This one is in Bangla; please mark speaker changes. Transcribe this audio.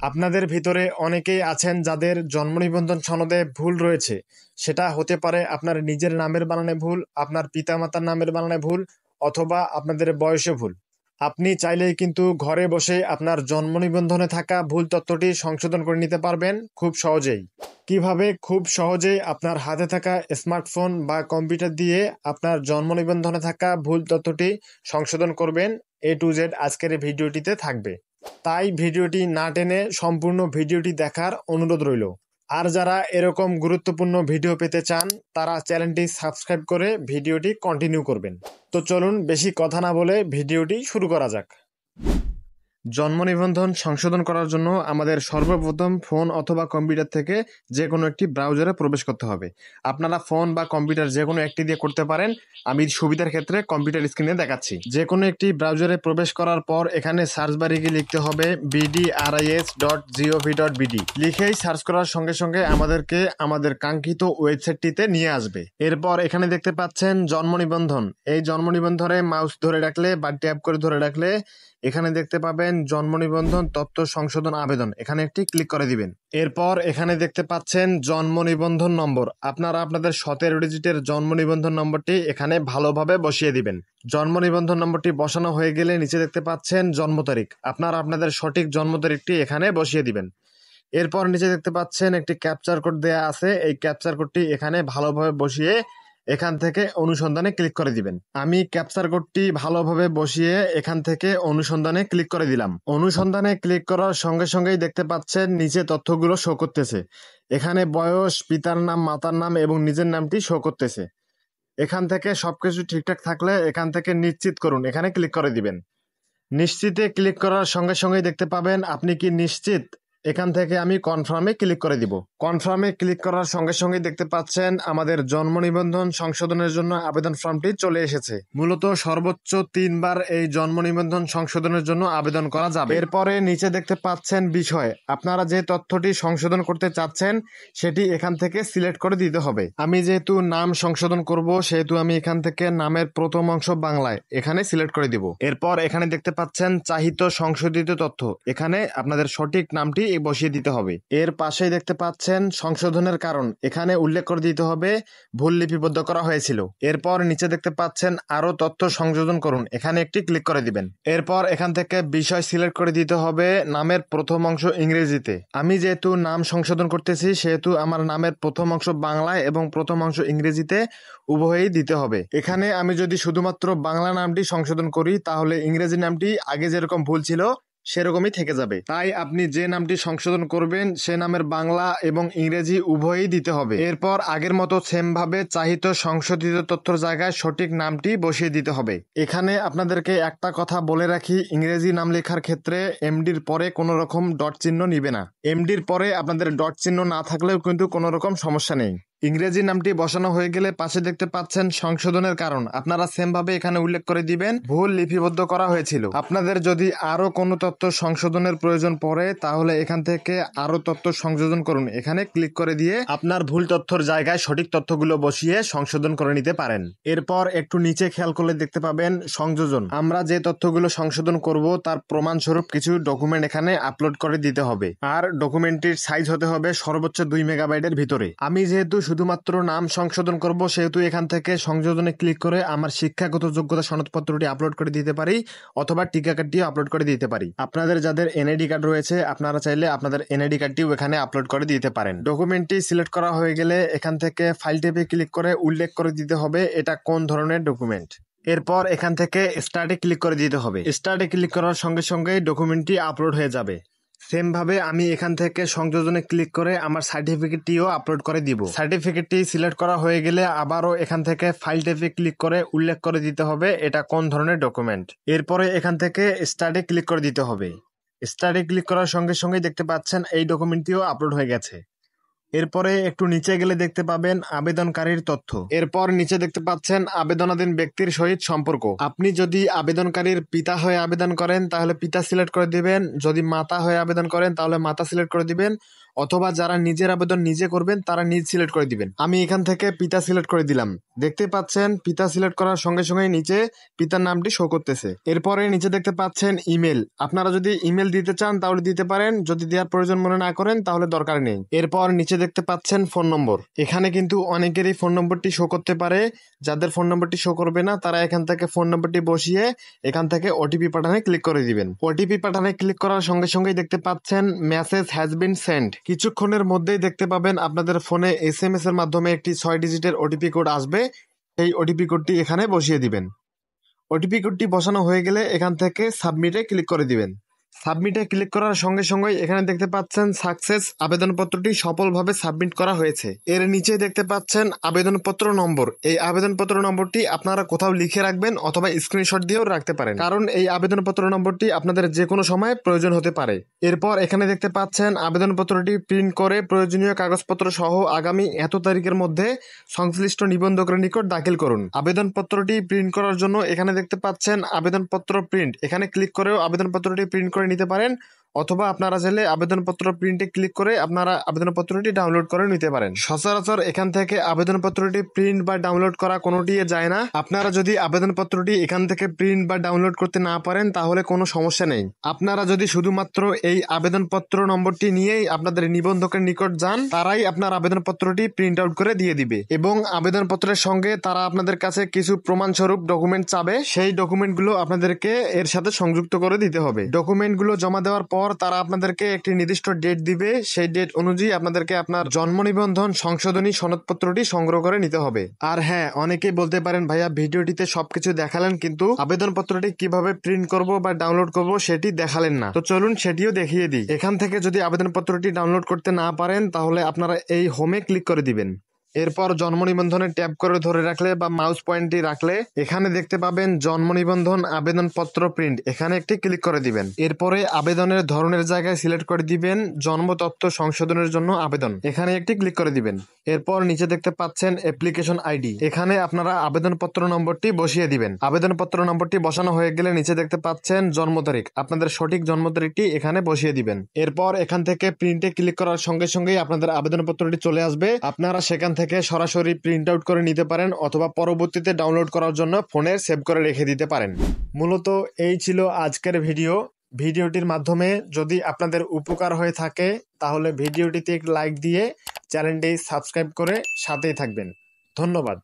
Speaker 1: আপনাদের ভিতরে অনেকেই আছেন যাদের জন্ম নিবন্ধন সনদে ভুল রয়েছে। সেটা হতে পারে আপনার নিজের নামের বানানে ভুল, আপনার পিতামাতার নামের বানানে ভুল, অথবা আপনাদের বয়সে ভুল। আপনি চাইলেই কিন্তু ঘরে বসে আপনার জন্ম নিবন্ধনে থাকা ভুল তথ্যটি সংশোধন করে নিতে পারবেন খুব সহজেই। কিভাবে খুব সহজেই আপনার হাতে থাকা স্মার্টফোন বা কম্পিউটার দিয়ে আপনার জন্ম নিবন্ধনে থাকা ভুল তথ্যটি সংশোধন করবেন, A to Z আজকের এই ভিডিওটিতে থাকবে। তাই ভিডিওটি না টেনে সম্পূর্ণ ভিডিওটি দেখার অনুরোধ রইল। আর যারা এরকম গুরুত্বপূর্ণ ভিডিও পেতে চান তারা চ্যানেলটি সাবস্ক্রাইব করে ভিডিওটি কন্টিনিউ করবেন। তো চলুন বেশি কথা না বলে ভিডিওটি শুরু করা যাক। জন্ম নিবন্ধন সংশোধন করার জন্য আমাদের সর্বপ্রথম ফোন অথবা কম্পিউটার থেকে যে কোনো একটি ব্রাউজারে প্রবেশ করতে হবে। আপনারা ফোন বা কম্পিউটার যে কোনো একটি দিয়ে করতে পারেন। আমি সুবিধার ক্ষেত্রে কম্পিউটার স্ক্রিনে দেখাচ্ছি। যে কোনো একটি ব্রাউজারে প্রবেশ করার পর এখানে সার্চ বারে গিয়ে লিখতে হবে bdris.gov.bd। লিখেই সার্চ করার সঙ্গে সঙ্গে আমাদেরকে আমাদের কাঙ্ক্ষিত ওয়েবসাইটটিতে নিয়ে আসবে। এরপর এখানে দেখতে পাচ্ছেন জন্ম নিবন্ধন। এই জন্ম নিবন্ধনে মাউস ধরে রাখলে বা ট্যাপ করে ধরে রাখলে এখানে দেখতে পাবেন জন্ম নিবন্ধন তথ্য সংশোধন আবেদন, এখানে একটি ক্লিক করে দিবেন। এরপর এখানে দেখতে পাচ্ছেন জন্ম নিবন্ধন নম্বর। আপনারা আপনাদের 17 ডিজিটের জন্ম নিবন্ধন নম্বরটি এখানে ভালোভাবে বসিয়ে দিবেন। জন্ম নিবন্ধন নম্বরটি বসানো হয়ে গেলে নিচে দেখতে পাচ্ছেন জন্ম তারিখ। আপনারা আপনাদের সঠিক জন্ম তারিখটি এখানে বসিয়ে দিবেন। এরপর নিচে দেখতে পাচ্ছেন একটি ক্যাপচার কোড দেয়া আছে। এই ক্যাপচার কোডটি এখানে ভালোভাবে বসিয়ে এখান থেকে অনুসন্ধানে ক্লিক করে দিবেন। আমি ক্যাপচার কোডটি ভালোভাবে বসিয়ে এখান থেকে অনুসন্ধানে ক্লিক করে দিলাম। অনুসন্ধানে ক্লিক করার সঙ্গে সঙ্গেই দেখতে পাচ্ছেন নিচে তথ্যগুলো শো করতেছে। এখানে বয়স, পিতার নাম, মাতার নাম এবং নিজের নামটি শো করতেছে। এখান থেকে সবকিছু ঠিকঠাক থাকলে এখান থেকে নিশ্চিত করুন, এখানে ক্লিক করে দিবেন। নিশ্চিতে ক্লিক করার সঙ্গে সঙ্গেই দেখতে পাবেন আপনি কি নিশ্চিত। এখান থেকে আমি কনফার্মে ক্লিক করে দিব। কনফার্মে ক্লিক করার সঙ্গে সঙ্গে দেখতে পাচ্ছেন আমাদের জন্ম নিবন্ধন সংশোধনের জন্য আবেদন ফর্মটি চলে এসেছে। মূলত সর্বোচ্চ 3 বার এই জন্ম নিবন্ধন সংশোধনের জন্য আবেদন করা যাবে। এরপরে নিচে দেখতে পাচ্ছেন বিষয়। আপনারা যে তথ্যটি সংশোধন করতে চাচ্ছেন সেটি এখান থেকে সিলেক্ট করে দিতে হবে। আমি যেহেতু নাম সংশোধন করব সেহেতু আমি এখান থেকে নামের প্রথম অংশ বাংলায় এখানে সিলেক্ট করে দিব। এরপর এখানে দেখতে পাচ্ছেন চাহিত সংশোধিত তথ্য, এখানে আপনাদের সঠিক নামটি বসিয়ে দিতে হবে। এর পাশেই দেখতে পাচ্ছেন সংশোধনের কারণ, এখানে উল্লেখ করে দিতে হবে ভুল লিপিবদ্ধ করা হয়েছিল। এরপর নিচে দেখতে পাচ্ছেন আরো তথ্য সংযোজন করুন, এখানে একটি ক্লিক করে দিবেন। এরপর এখান থেকে বিষয় সিলেক্ট করে দিতে হবে নামের প্রথম অংশ ইংরেজিতে। আমি যেহেতু নাম সংশোধন করতেছি সেহেতু আমার নামের প্রথম অংশ বাংলায় এবং প্রথম অংশ ইংরেজিতে উভয়ই দিতে হবে। এখানে আমি যদি শুধুমাত্র বাংলা নামটি সংশোধন করি তাহলে ইংরেজি নামটি আগে যেরকম ভুল ছিল সেরকমই থেকে যাবে। তাই আপনি যে নামটি সংশোধন করবেন সে নামের বাংলা এবং ইংরেজি উভয়ই দিতে হবে। এরপর আগের মতো সেম ভাবে চাহিত সংশোধিত তথ্যের জায়গায় সঠিক নামটি বসিয়ে দিতে হবে। এখানে আপনাদেরকে একটা কথা বলে রাখি, ইংরেজি নাম লেখার ক্ষেত্রে এমডির পরে কোনো রকম ডট চিহ্ন নিবে না। এমডির পরে আপনাদের ডট চিহ্ন না থাকলেও কিন্তু কোনো রকম সমস্যা নেই। ইংরেজি নামটি বসানো হয়ে গেলে পাশে দেখতে পাচ্ছেন সংশোধনের কারণ, আপনারা সেম ভাবে এখানে উল্লেখ করে দিবেন ভুল লিপিবদ্ধ করা হয়েছিল। আপনাদের যদি আরো কোনো তথ্য সংশোধনের প্রয়োজন পড়ে তাহলে এখান থেকে আরো তথ্য সংযোজন করুন, এখানে ক্লিক করে দিয়ে আপনার ভুল তথ্যের জায়গায় সঠিক তথ্যগুলো বসিয়ে সংশোধন করে নিতে পারেন। এরপর একটু নিচে খেয়াল করলে দেখতে পাবেন সংযোজন। আমরা যে তথ্যগুলো সংশোধন করব তার প্রমাণস্বরূপ কিছু ডকুমেন্ট এখানে আপলোড করে দিতে হবে। আর ডকুমেন্টটির সাইজ হতে হবে সর্বোচ্চ 2 মেগাবাইটের ভিতরে। আমি যেহেতু শুধুমাত্র নাম সংশোধন করব সেহেতু এখান থেকে সংযোজনে ক্লিক করে আমার শিক্ষাগত যোগ্যতা সনদপত্রটি আপলোড করে দিতে পারি অথবা টিকা কার্ডটিও আপলোড করে দিতে পারি। আপনাদের যাদের এনআইডি কার্ড রয়েছে আপনারা চাইলে আপনাদের এনআইডি কার্ডটিও এখানে আপলোড করে দিতে পারেন। ডকুমেন্টটি সিলেক্ট করা হয়ে গেলে এখান থেকে ফাইল ট্যাবে ক্লিক করে উল্লেখ করে দিতে হবে এটা কোন ধরনের ডকুমেন্ট। এরপর এখান থেকে স্টার্টে ক্লিক করে দিতে হবে। স্টার্টে ক্লিক করার সঙ্গে সঙ্গে ডকুমেন্টটি আপলোড হয়ে যাবে। সেম ভাবে আমি এখান থেকে সংযোজনে ক্লিক করে আমার সার্টিফিকেটটিও আপলোড করে দিব। সার্টিফিকেটটি সিলেক্ট করা হয়ে গেলে আবারও এখান থেকে ফাইল ট্যাবে ক্লিক করে উল্লেখ করে দিতে হবে এটা কোন ধরনের ডকুমেন্ট। এরপরে এখান থেকে স্টার্টে ক্লিক করে দিতে হবে। স্টার্টে ক্লিক করার সঙ্গে সঙ্গে দেখতে পাচ্ছেন এই ডকুমেন্টটিও আপলোড হয়ে গেছে। এরপরে একটু নিচে গেলে দেখতে পাবেন আবেদনকারীর তথ্য। এরপর নিচে দেখতে পাচ্ছেন আবেদনাধীন ব্যক্তির সহিত সম্পর্ক। আপনি যদি আবেদনকারীর পিতা হয়ে আবেদন করেন তাহলে পিতা সিলেক্ট করে দিবেন, যদি মাতা হয়ে আবেদন করেন তাহলে মাতা সিলেক্ট করে দিবেন, অথবা যারা নিজের আবেদন নিজে করবেন তারা নিজ সিলেক্ট করে দিবেন। আমি এখান থেকে পিতা সিলেক্ট করে দিলাম। দেখতে পাচ্ছেন পিতা সিলেক্ট করার সঙ্গে সঙ্গে নিচে পিতার নামটি শো করতেছে। এরপরে নিচে দেখতে পাচ্ছেন ইমেল। আপনারা যদি ইমেল দিতে চান তাহলে দিতে পারেন, যদি দেওয়ার প্রয়োজন মনে না করেন তাহলে দরকার নেই। এরপর নিচে দেখতে পাচ্ছেন ফোন নম্বর। এখানে কিন্তু অনেকেরই ফোন নম্বরটি শো করতে পারে, যাদের ফোন নম্বরটি শো করবে না তারা এখান থেকে ফোন নম্বরটি বসিয়ে এখান থেকে ওটিপি পাঠানে ক্লিক করে দিবেন। ওটিপি পাঠানে ক্লিক করার সঙ্গে সঙ্গেই দেখতে পাচ্ছেন মেসেজ হ্যাজ বিন সেন্ড। কিছুক্ষণের মধ্যেই দেখতে পাবেন আপনাদের ফোনে SMS এর মাধ্যমে একটি 6 ডিজিটের ওটিপি কোড আসবে। এই ওটিপি কোডটি এখানে বসিয়ে দিবেন। ওটিপি কোডটি বসানো হয়ে গেলে এখান থেকে সাবমিটে ক্লিক করে দিবেন। সাবমিটে ক্লিক করার সঙ্গে সঙ্গে এখানে দেখতে পাচ্ছেন সাকসেস, আবেদনপত্রটি সফলভাবে সাবমিট করা হয়েছে। এর নিচে দেখতে পাচ্ছেন আবেদনপত্র নম্বর। এই আবেদনপত্র নম্বরটি আপনারা কোথাও লিখে রাখবেন অথবা স্ক্রিনশট দিয়েও রাখতে পারেন, কারণ এই আবেদনপত্র নম্বরটি আপনাদের যে কোনো সময় প্রয়োজন হতে পারে। এরপর এখানে দেখতে পাচ্ছেন আবেদনপত্রটি প্রিন্ট করে প্রয়োজনীয় কাগজপত্র সহ আগামী এত তারিখের মধ্যে সংশ্লিষ্ট নিবন্ধকের নিকট দাখিল করুন। আবেদনপত্রটি প্রিন্ট করার জন্য এখানে দেখতে পাচ্ছেন আবেদনপত্র প্রিন্ট। এখানে ক্লিক করেও আবেদনপত্রটি প্রিন্ট করে নিতে পারেন, অথবা আপনারা চাইলে আবেদনপত্র প্রিন্টে ক্লিক করে আপনারা আবেদনপত্রটি ডাউনলোড করে নিতে পারেন। সচরাচর এখান থেকে আবেদনপত্রটি প্রিন্ট বা ডাউনলোড করা কোনোটি যায় না। আপনারা যদি আবেদনপত্রটি এখান থেকে প্রিন্ট বা ডাউনলোড করতে না পারেন তাহলে কোনো সমস্যা নেই। আপনারা যদি শুধুমাত্র এই আবেদনপত্র নম্বরটি নিয়েই আপনাদের নিবন্ধকের নিকট যান, তারাই আপনার আবেদনপত্রটি প্রিন্ট আউট করে দিয়ে দিবে এবং আবেদনপত্রের সঙ্গে তারা আপনাদের কাছে কিছু প্রমাণস্বরূপ ডকুমেন্ট চাবে। সেই ডকুমেন্টগুলো আপনাদেরকে এর সাথে সংযুক্ত করে দিতে হবে। ডকুমেন্টগুলো জমা দেওয়ার পর তারা আপনাদেরকে একটি নির্দিষ্ট ডেট দিবে। সেই ডেট অনুযায়ী আপনাদেরকে আপনার জন্ম নিবন্ধন সংশোধনী সনদপত্রটি সংগ্রহ করে নিতে হবে। আর হ্যাঁ, অনেকেই বলতে পারেন ভাইয়া ভিডিওটিতে সবকিছু দেখালেন কিন্তু আবেদনপত্রটি কিভাবে প্রিন্ট করব বা ডাউনলোড করব সেটি দেখালেন না। তো চলুন সেটিও দেখিয়ে দিই। এখান থেকে যদি আবেদনপত্রটি ডাউনলোড করতে না পারেন তাহলে আপনারা এই হোমে ক্লিক করে দিবেন। এরপর জন্ম নিবন্ধনে ট্যাপ করে ধরে রাখলে বা মাউস পয়েন্টটি রাখলে এখানে দেখতে পাবেন জন্ম নিবন্ধন আবেদনপত্র প্রিন্ট। এখানে একটি ক্লিক করে দিবেন। এরপরে আবেদনের ধরনের জায়গায় সিলেক্ট করে দিবেন জন্ম তথ্য সংশোধনের জন্য আবেদন। এখানে একটি ক্লিক করে দিবেন। এরপর নিচে দেখতে পাচ্ছেন অ্যাপ্লিকেশন আইডি। এখানে আপনারা আবেদনপত্র নম্বরটি বসিয়ে দিবেন। আবেদনপত্র নম্বরটি বসানো হয়ে গেলে নিচে দেখতে পাচ্ছেন জন্ম তারিখ। আপনাদের সঠিক জন্ম তারিখটি এখানে বসিয়ে দিবেন। এরপর এখান থেকে প্রিন্টে ক্লিক করার সঙ্গে সঙ্গেই আপনাদের আবেদনপত্রটি চলে আসবে। আপনারা সেখান থেকে সরাসরি প্রিন্ট আউট করে নিতে পারেন অথবা পরবর্তীতে ডাউনলোড করার জন্য ফোনে সেভ করে রেখে দিতে পারেন। মূলত এই ছিল আজকের ভিডিও। ভিডিওটির মাধ্যমে যদি আপনাদের উপকার হয়ে থাকে তাহলে ভিডিওটিতে একটি লাইক দিয়ে চ্যানেলটি সাবস্ক্রাইব করে সাথেই থাকবেন। ধন্যবাদ।